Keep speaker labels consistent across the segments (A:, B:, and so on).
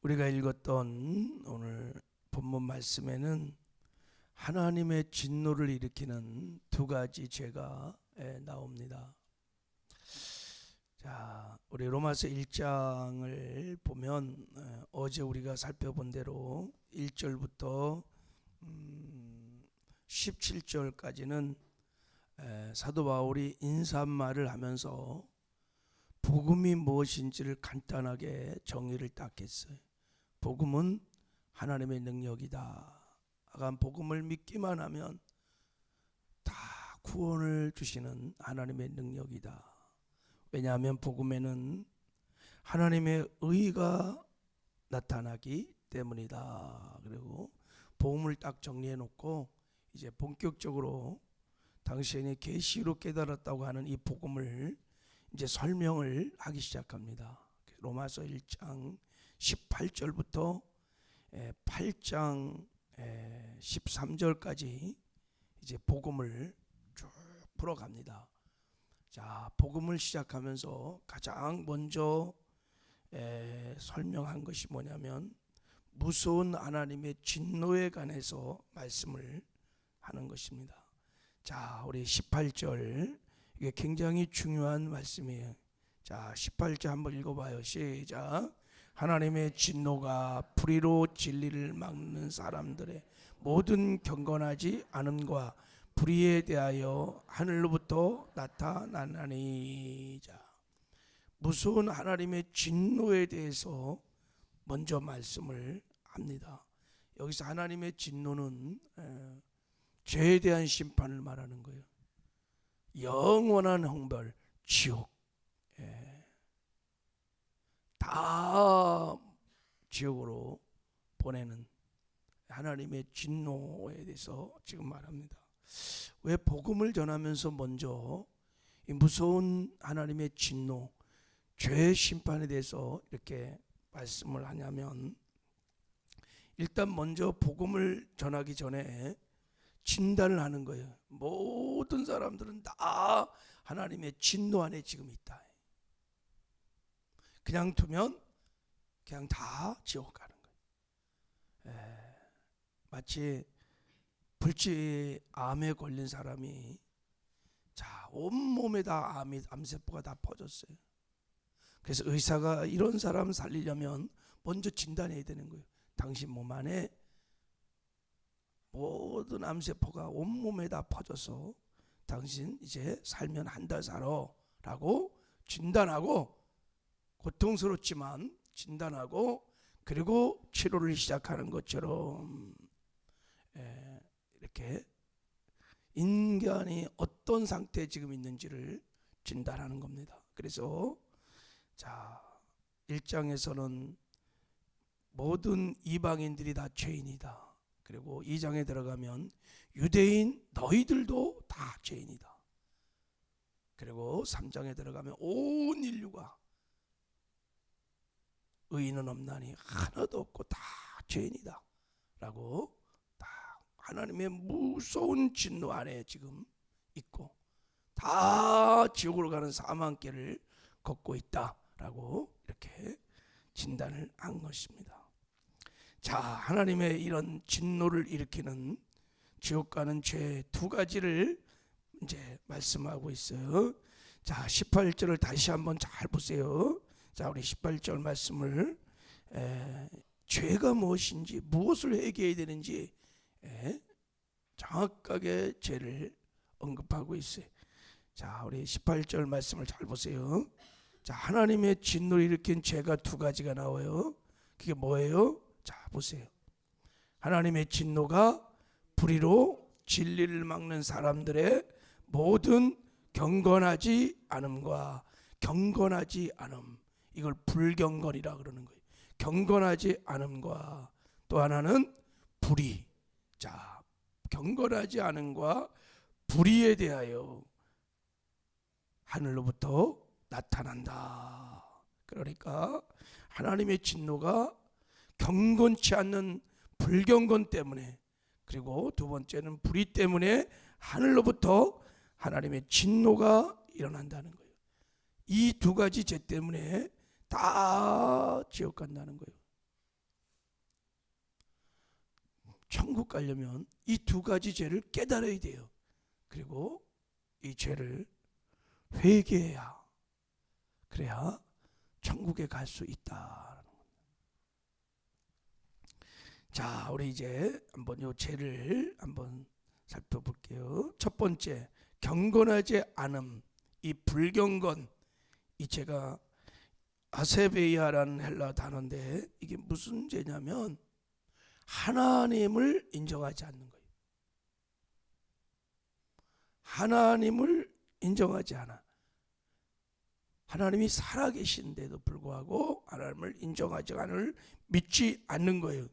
A: 우리가 읽었던 오늘 본문 말씀에는 하나님의 진노를 일으키는 두 가지 죄가 나옵니다. 자, 우리 로마서 1장을 보면 어제 우리가 살펴본 대로 1절부터 17절까지는 사도 바울이 인사말을 하면서 복음이 무엇인지를 간단하게 정의를 딱 했어요. 복음은 하나님의 능력이다. 하간 복음을 믿기만 하면 다 구원을 주시는 하나님의 능력이다. 왜냐하면 복음에는 하나님의 의가 나타나기 때문이다. 그리고 복음을 딱 정리해 놓고 이제 본격적으로 당신이 계시로 깨달았다고 하는 이 복음을 이제 설명을 하기 시작합니다. 로마서 1장 18절부터 8장 13절까지 이제 복음을 쭉 풀어갑니다. 자, 복음을 시작하면서 가장 먼저 설명한 것이 뭐냐면 무서운 하나님의 진노에 관해서 말씀을 하는 것입니다. 자, 우리 18절 이게 굉장히 중요한 말씀이에요. 자, 18절 한번 읽어봐요. 시작. 하나님의 진노가 불의로 진리를 막는 사람들의 모든 경건하지 않음과 불의에 대하여 하늘로부터 나타나나니. 자, 무서운 하나님의 진노에 대해서 먼저 말씀을 합니다. 여기서 하나님의 진노는 죄에 대한 심판을 말하는 거예요. 영원한 형벌, 지옥, 다 지옥으로 보내는 하나님의 진노에 대해서 지금 말합니다. 왜 복음을 전하면서 먼저 이 무서운 하나님의 진노, 죄의 심판에 대해서 이렇게 말씀을 하냐면, 일단 먼저 복음을 전하기 전에 진단을 하는 거예요. 모든 사람들은 다 하나님의 진노 안에 지금 있다. 그냥 두면 그냥 다 지옥 가는 거예요. 마치 불치암에 걸린 사람이 자, 온몸에다 암세포가 다 퍼졌어요. 그래서 의사가 이런 사람 살리려면 먼저 진단해야 되는 거예요. 당신 몸 안에 모든 암세포가 온몸에 다 퍼져서 당신 이제 살면 한 달 살아 라고 진단하고, 고통스럽지만 진단하고, 그리고 치료를 시작하는 것처럼 이렇게 인간이 어떤 상태에 지금 있는지를 진단하는 겁니다. 그래서 자, 1장에서는 모든 이방인들이 다 죄인이다. 그리고 2장에 들어가면 유대인 너희들도 다 죄인이다. 그리고 3장에 들어가면 온 인류가 의인은 없나니 하나도 없고 다 죄인이다 라고 다 하나님의 무서운 진노 안에 지금 있고 다 지옥으로 가는 사망길을 걷고 있다 라고 이렇게 진단을 한 것입니다. 자, 하나님의 이런 진노를 일으키는 지옥 가는 죄 두 가지를 이제 말씀하고 있어요. 자, 18절을 다시 한번 잘 보세요. 자, 우리 18절 말씀을 죄가 무엇인지, 무엇을 회개해야 되는지 정확하게 죄를 언급하고 있어요. 자, 우리 18절 말씀을 잘 보세요. 자, 하나님의 진노를 일으킨 죄가 두 가지가 나와요. 그게 뭐예요? 자, 보세요. 하나님의 진노가 불의로 진리를 막는 사람들의 모든 경건하지 않음과, 경건하지 않음, 이걸 불경건이라 그러는 거예요. 경건하지 않음과 또 하나는 불의. 자, 경건하지 않음과 불의에 대하여 하늘로부터 나타난다. 그러니까 하나님의 진노가 경건치 않는 불경건 때문에, 그리고 두 번째는 불의 때문에 하늘로부터 하나님의 진노가 일어난다는 거예요. 이 두 가지 죄 때문에 다 지옥 간다는 거예요. 천국 가려면 이 두 가지 죄를 깨달아야 돼요. 그리고 이 죄를 회개해야, 그래야 천국에 갈 수 있다. 자, 우리 이제 한번 요 죄를 한번 살펴볼게요. 첫 번째, 경건하지 않음. 이 불경건, 이 죄가 아세베이아라는 헬라 단어인데 이게 무슨 죄냐면 하나님을 인정하지 않는 거예요. 하나님을 인정하지 않아. 하나님이 살아계신데도 불구하고 하나님을 인정하지 않을, 믿지 않는 거예요.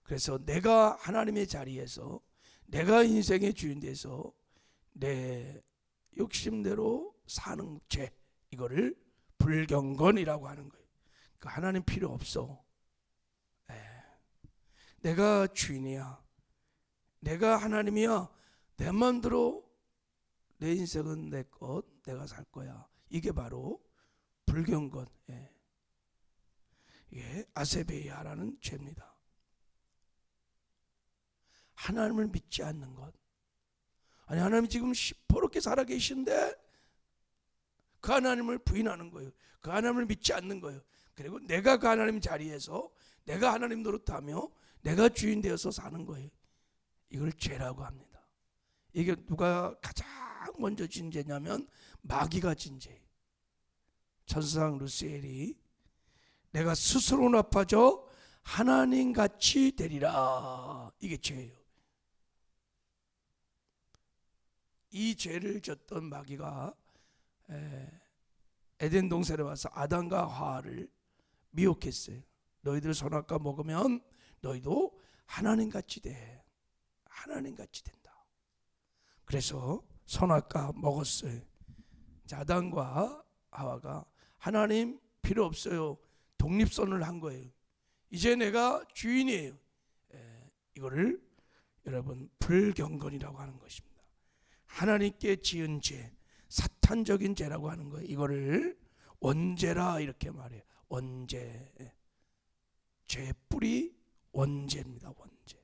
A: 그래서 내가 하나님의 자리에서, 내가 인생의 주인 돼서 내 욕심대로 사는 죄, 이거를 불경건이라고 하는 거예요. 그러니까 하나님 필요 없어. 내가 주인이야, 내가 하나님이야, 내 마음대로 내 인생은 내 것, 내가 살 거야. 이게 바로 불경건, 이게 아세베이아라는 죄입니다. 하나님을 믿지 않는 것. 아니, 하나님이 지금 시퍼렇게 살아계신데 그 하나님을 부인하는 거예요. 그 하나님을 믿지 않는 거예요. 그리고 내가 그 하나님 자리에서 내가 하나님 노릇하며 내가 주인 되어서 사는 거예요. 이걸 죄라고 합니다. 이게 누가 가장 먼저 진 죄냐면 마귀가 진 죄. 천사장 루시엘이 내가 스스로 나빠져 하나님같이 되리라, 이게 죄예요. 이 죄를 졌던 마귀가 에덴 동산에 와서 아담과 하와를 미혹했어요. 너희들 선악과 먹으면 너희도 하나님같이 돼. 하나님같이 된다. 그래서 선악과 먹었어요. 아담과 하와가 하나님 필요 없어요, 독립선을 한 거예요. 이제 내가 주인이에요. 이거를 여러분 불경건이라고 하는 것입니다. 하나님께 지은 죄, 사탄적인 죄라고 하는 거예요. 이거를 원죄라 이렇게 말해요. 원죄. 죄 뿌리 원죄입니다. 원죄.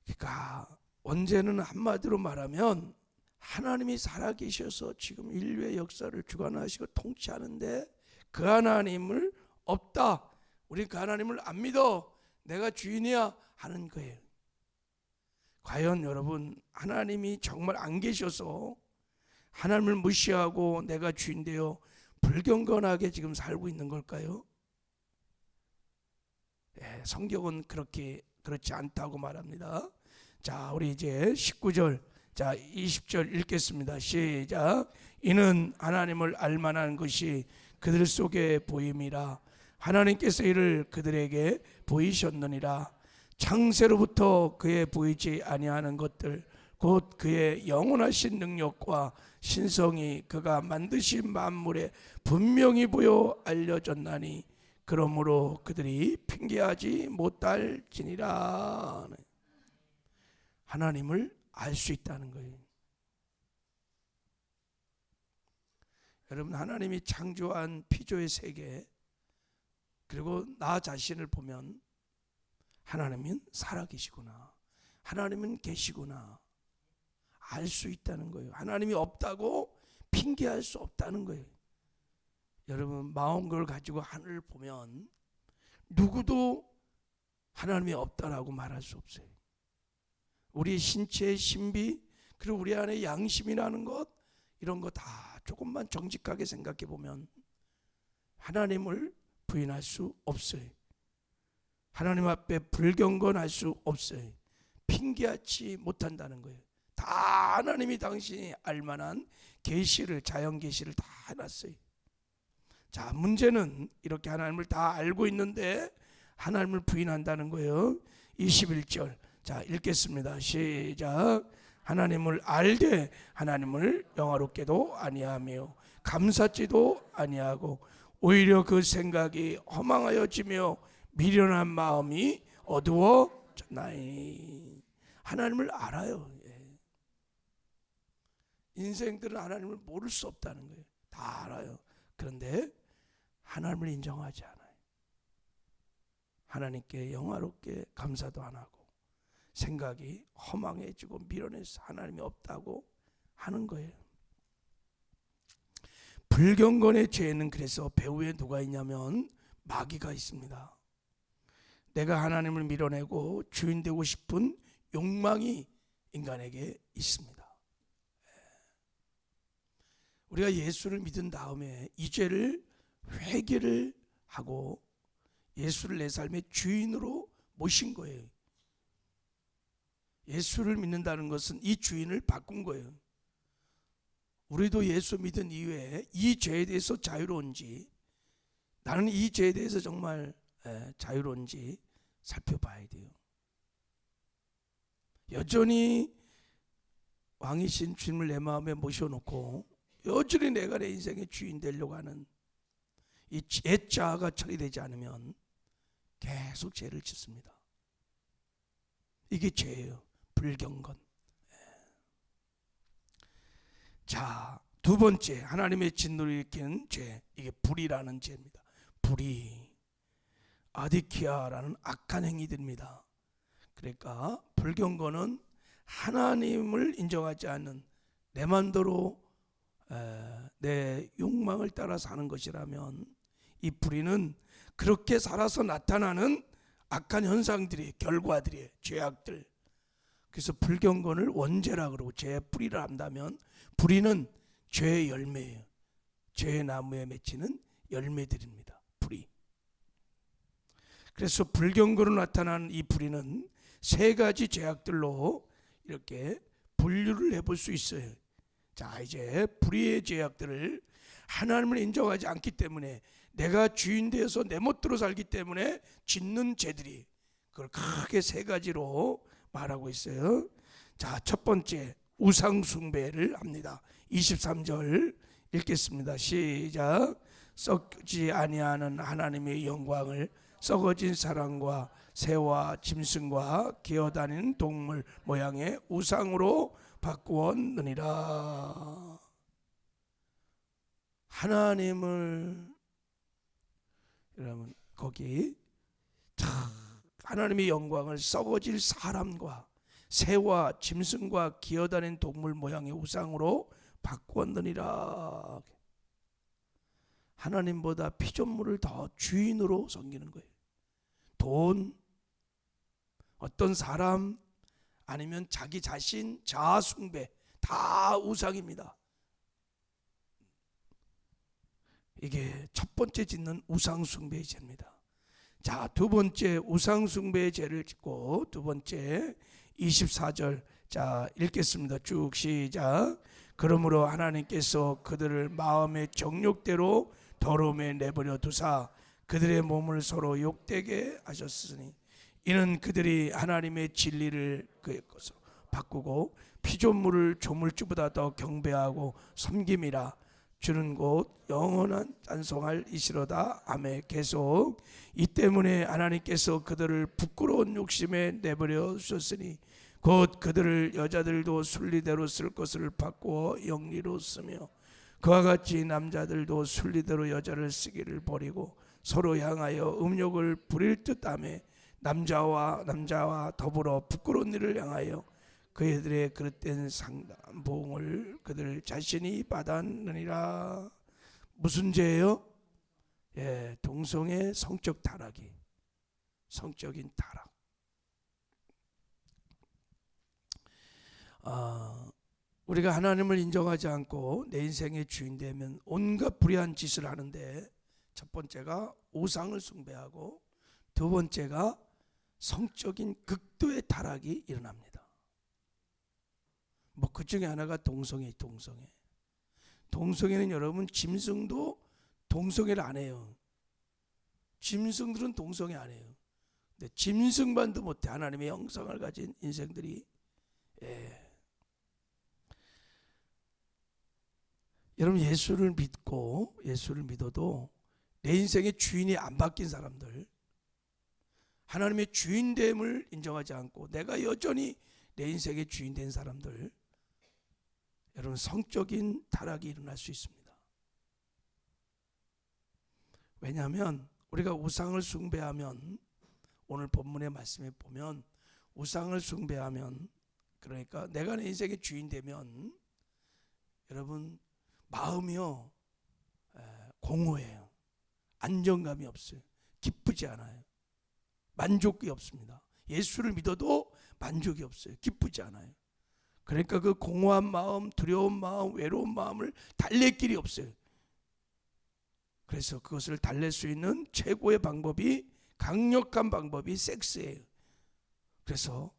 A: 그러니까 원죄는 한마디로 말하면 하나님이 살아계셔서 지금 인류의 역사를 주관하시고 통치하는데 그 하나님을 없다, 우리 그 하나님을 안 믿어, 내가 주인이야 하는 거예요. 과연 여러분, 하나님이 정말 안 계셔서 하나님을 무시하고 내가 주인 되어 불경건하게 지금 살고 있는 걸까요? 성경은 그렇지 않다고 말합니다. 자, 우리 이제 19절, 자 20절 읽겠습니다. 시작. 이는 하나님을 알만한 것이 그들 속에 보임이라. 하나님께서 이를 그들에게 보이셨느니라. 창세로부터 그의 보이지 아니하는 것들, 곧 그의 영원하신 능력과 신성이 그가 만드신 만물에 분명히 보여 알려졌나니 그러므로 그들이 핑계하지 못할지니라. 하나님을 알 수 있다는 거예요. 여러분, 하나님이 창조한 피조의 세계, 그리고 나 자신을 보면 하나님은 살아계시구나, 하나님은 계시구나 알 수 있다는 거예요. 하나님이 없다고 핑계할 수 없다는 거예요. 여러분, 마음을 가지고 하늘을 보면 누구도 하나님이 없다라고 말할 수 없어요. 우리 신체의 신비, 그리고 우리 안에 양심이라는 것, 이런 거 다 조금만 정직하게 생각해 보면 하나님을 부인할 수 없어요. 하나님 앞에 불경건할 수 없어요. 핑계하지 못한다는 거예요. 다 하나님이 당신이 알만한 계시를, 자연 계시를 다 해놨어요. 자, 문제는 이렇게 하나님을 다 알고 있는데 하나님을 부인한다는 거예요. 21절, 자 읽겠습니다. 시작. 하나님을 알되 하나님을 영화롭게도 아니하며 감사지도 아니하고 오히려 그 생각이 허망하여지며 미련한 마음이 어두워졌나니. 하나님을 알아요. 인생들은 하나님을 모를 수 없다는 거예요. 다 알아요. 그런데 하나님을 인정하지 않아요. 하나님께 영화롭게 감사도 안 하고 생각이 허망해지고 밀어내서 하나님이 없다고 하는 거예요. 불경건의 죄는 그래서 배후에 누가 있냐면 마귀가 있습니다. 내가 하나님을 밀어내고 주인 되고 싶은 욕망이 인간에게 있습니다. 우리가 예수를 믿은 다음에 이 죄를 회개를 하고 예수를 내 삶의 주인으로 모신 거예요. 예수를 믿는다는 것은 이 주인을 바꾼 거예요. 우리도 예수 믿은 이후에 이 죄에 대해서 자유로운지, 나는 이 죄에 대해서 정말 자유로운지 살펴봐야 돼요. 여전히 왕이신 주님을 내 마음에 모셔놓고 여전히 내가 내 인생의 주인 되려고 하는 이 옛자아가 처리되지 않으면 계속 죄를 짓습니다. 이게 죄예요. 불경건. 자, 두 번째 하나님의 진노를 일으키는 죄, 이게 불의라는 죄입니다. 불의, 아디키아라는 악한 행위들입니다. 그러니까 불경건은 하나님을 인정하지 않는 내 맘대로 내 욕망을 따라 사는 것이라면, 이 불의는 그렇게 살아서 나타나는 악한 현상들이, 결과들이에요. 죄악들. 그래서 불경건을 원죄라 그러고 죄의 뿌리를 한다면, 불의는 죄의 열매예요. 죄의 나무에 맺히는 열매들입니다. 불의. 그래서 불경건으로 나타나는 이 불의는 세 가지 죄악들로 이렇게 분류를 해볼 수 있어요. 자, 이제 불의의 죄악들을 하나님을 인정하지 않기 때문에, 내가 주인 되어서 내 멋대로 살기 때문에 짓는 죄들이, 그걸 크게 세 가지로 말하고 있어요. 자, 첫 번째 우상 숭배를 합니다. 23절 읽겠습니다. 시작. 썩지 아니하는 하나님의 영광을 썩어진 사람과 새와 짐승과 기어다니는 동물 모양의 우상으로 바꾸었느니라. 하나님을, 여러분 거기 하나님의 영광을 썩어질 사람과 새와 짐승과 기어다니는 동물 모양의 우상으로 바꾸었느니라. 하나님보다 피조물을 더 주인으로 섬기는 거예요. 돈, 어떤 사람, 아니면 자기 자신, 자아 숭배, 다 우상입니다. 이게 첫 번째 짓는 우상 숭배의 죄입니다. 자, 두 번째 우상 숭배의 죄를 짓고, 두 번째 24절 자 읽겠습니다. 쭉 시작. 그러므로 하나님께서 그들을 마음의 정욕대로 더러움에 내버려 두사 그들의 몸을 서로 욕되게 하셨으니, 이는 그들이 하나님의 진리를 그의 것으로 바꾸고 피조물을 조물주보다 더 경배하고 섬김이라. 주는 곧 영원한 찬송할 이시로다. 아멘. 계속. 이 때문에 하나님께서 그들을 부끄러운 욕심에 내버려 주셨으니 곧 그들을 여자들도 순리대로 쓸 것을 바꾸어 영리로 쓰며, 그와 같이 남자들도 순리대로 여자를 쓰기를 버리고 서로 향하여 음욕을 부릴 듯하며, 남자와 더불어 부끄러운 일을 향하여 그들의 그릇된 상담 보응을 그들 자신이 받았느니라. 무슨 죄예요? 예, 동성애 성적 타락이, 성적인 타락. 우리가 하나님을 인정하지 않고 내 인생의 주인 되면 온갖 불의한 짓을 하는데, 첫 번째가 우상을 숭배하고, 두 번째가 성적인 극도의 타락이 일어납니다. 뭐 그 중에 하나가 동성애. 동성애는 여러분, 짐승도 동성애를 안 해요. 짐승들은 동성애 안 해요. 근데 짐승만도 못해. 하나님의 형상을 가진 인생들이. 예. 여러분, 예수를 믿어도 내 인생의 주인이 안 바뀐 사람들, 하나님의 주인됨을 인정하지 않고 내가 여전히 내 인생의 주인 된 사람들, 여러분 성적인 타락이 일어날 수 있습니다. 왜냐하면 우리가 우상을 숭배하면 오늘 본문의 말씀에 보면 우상을 숭배하면, 그러니까 내가 내 인생의 주인 되면 여러분 마음이요 공허해요. 안정감이 없어요. 기쁘지 않아요. 만족이 없습니다. 예수를 믿어도 만족이 없어요. 기쁘지 않아요. 그러니까 그 공허한 마음, 두려운 마음, 외로운 마음을 달랠 길이 없어요. 그래서 그것을 달랠 수 있는 최고의 방법이, 강력한 방법이 섹스예요. 그래서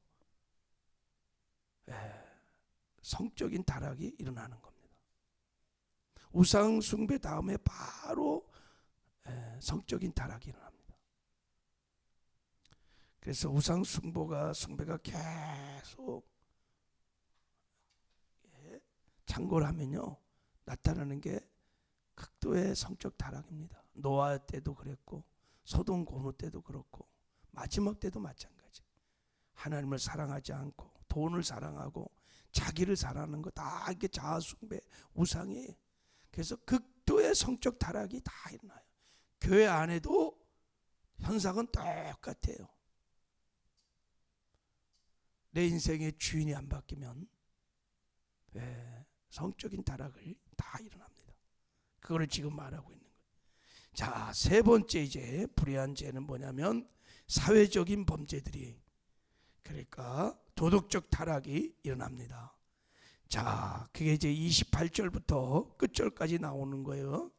A: 성적인 타락이 일어나는 겁니다. 우상 숭배 다음에 바로 성적인 타락이 일어납니다. 그래서 우상 숭배가 계속 창궐 하면요 나타나는 게 극도의 성적 타락입니다. 노아 때도 그랬고 소돔 고모 때도 그렇고 마지막 때도 마찬가지. 하나님을 사랑하지 않고 돈을 사랑하고 자기를 사랑하는 거 다 이게 자아 숭배, 우상이에요. 그래서 극도의 성적 타락이 다 일어나요. 교회 안에도 현상은 똑같아요. 내 인생의 주인이 안 바뀌면 성적인 타락을 다 일어납니다. 그걸 지금 말하고 있는 거예요. 자, 세 번째 이제 불의한 죄는 뭐냐면 사회적인 범죄들이, 그러니까 도덕적 타락이 일어납니다. 자, 그게 이제 28절부터 끝절까지 나오는 거예요.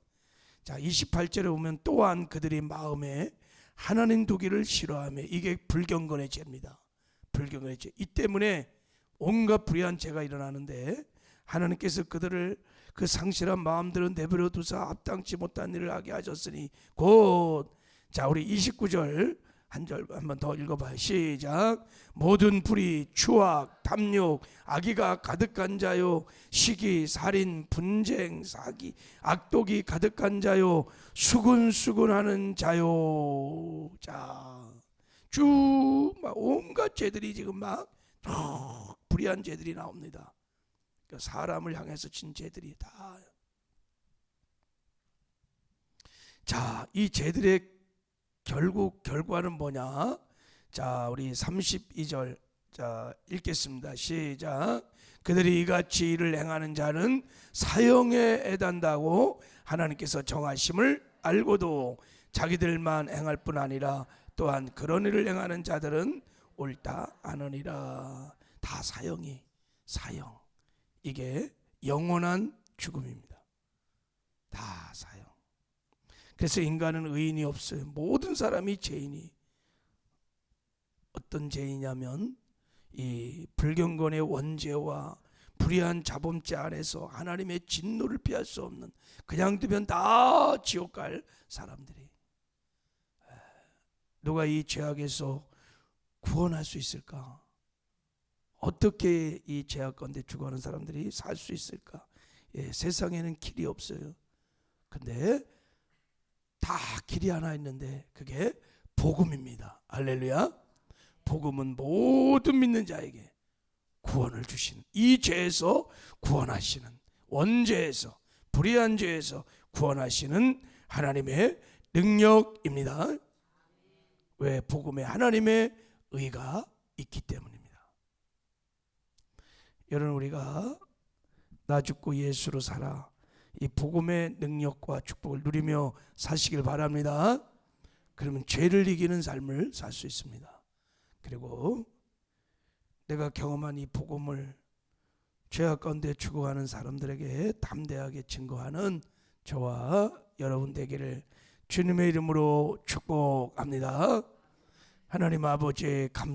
A: 자, 28절에 보면 또한 그들이 마음에 하나님 두기를 싫어하며, 이게 불경건의 죄입니다. 불경건의 죄. 이 때문에 온갖 불의한 죄가 일어나는데 하나님께서 그들을 그 상실한 마음들은 내버려 두사 합당치 못한 일을 하게 하셨으니 곧, 자 우리 29절 한 절 한번 더 읽어봐요. 시작. 모든 불의, 추악, 탐욕, 악의가 가득한 자요, 시기, 살인, 분쟁, 사기, 악독이 가득한 자요, 수군수군하는 자요. 자, 쭉 막 온갖 죄들이 지금 막 불의한 죄들이 나옵니다. 그러니까 사람을 향해서 진 죄들이 다. 자, 이 죄들의 결국 결과는 뭐냐? 자, 우리 32절 자 읽겠습니다. 시작. 그들이 이같이 일을 행하는 자는 사형에 해당한다고 하나님께서 정하심을 알고도 자기들만 행할 뿐 아니라 또한 그런 일을 행하는 자들은 옳다 하느니라. 다 사형. 이게 영원한 죽음입니다. 다 사형. 그래서 인간은 의인이 없어요. 모든 사람이 죄인이. 어떤 죄이냐면 이 불경건의 원죄와 불의한 자범죄 안에서 하나님의 진노를 피할 수 없는, 그냥 두면 다 지옥 갈 사람들이. 누가 이 죄악에서 구원할 수 있을까? 어떻게 이 죄악 가운데 죽어가는 사람들이 살 수 있을까? 세상에는 길이 없어요. 근데 다 길이 하나 있는데 그게 복음입니다. 할렐루야. 복음은 모든 믿는 자에게 구원을 주시는, 이 죄에서 구원하시는, 원죄에서, 불의한 죄에서 구원하시는 하나님의 능력입니다. 왜? 복음에 하나님의 의가 있기 때문입니다. 여러분, 우리가 나 죽고 예수로 살아, 이 복음의 능력과 축복을 누리며 사시길 바랍니다. 그러면 죄를 이기는 삶을 살 수 있습니다. 그리고 내가 경험한 이 복음을 죄악 가운데 죽어가는 사람들에게 담대하게 증거하는 저와 여러분 되기를 주님의 이름으로 축복합니다. 하나님 아버지 감사합니다.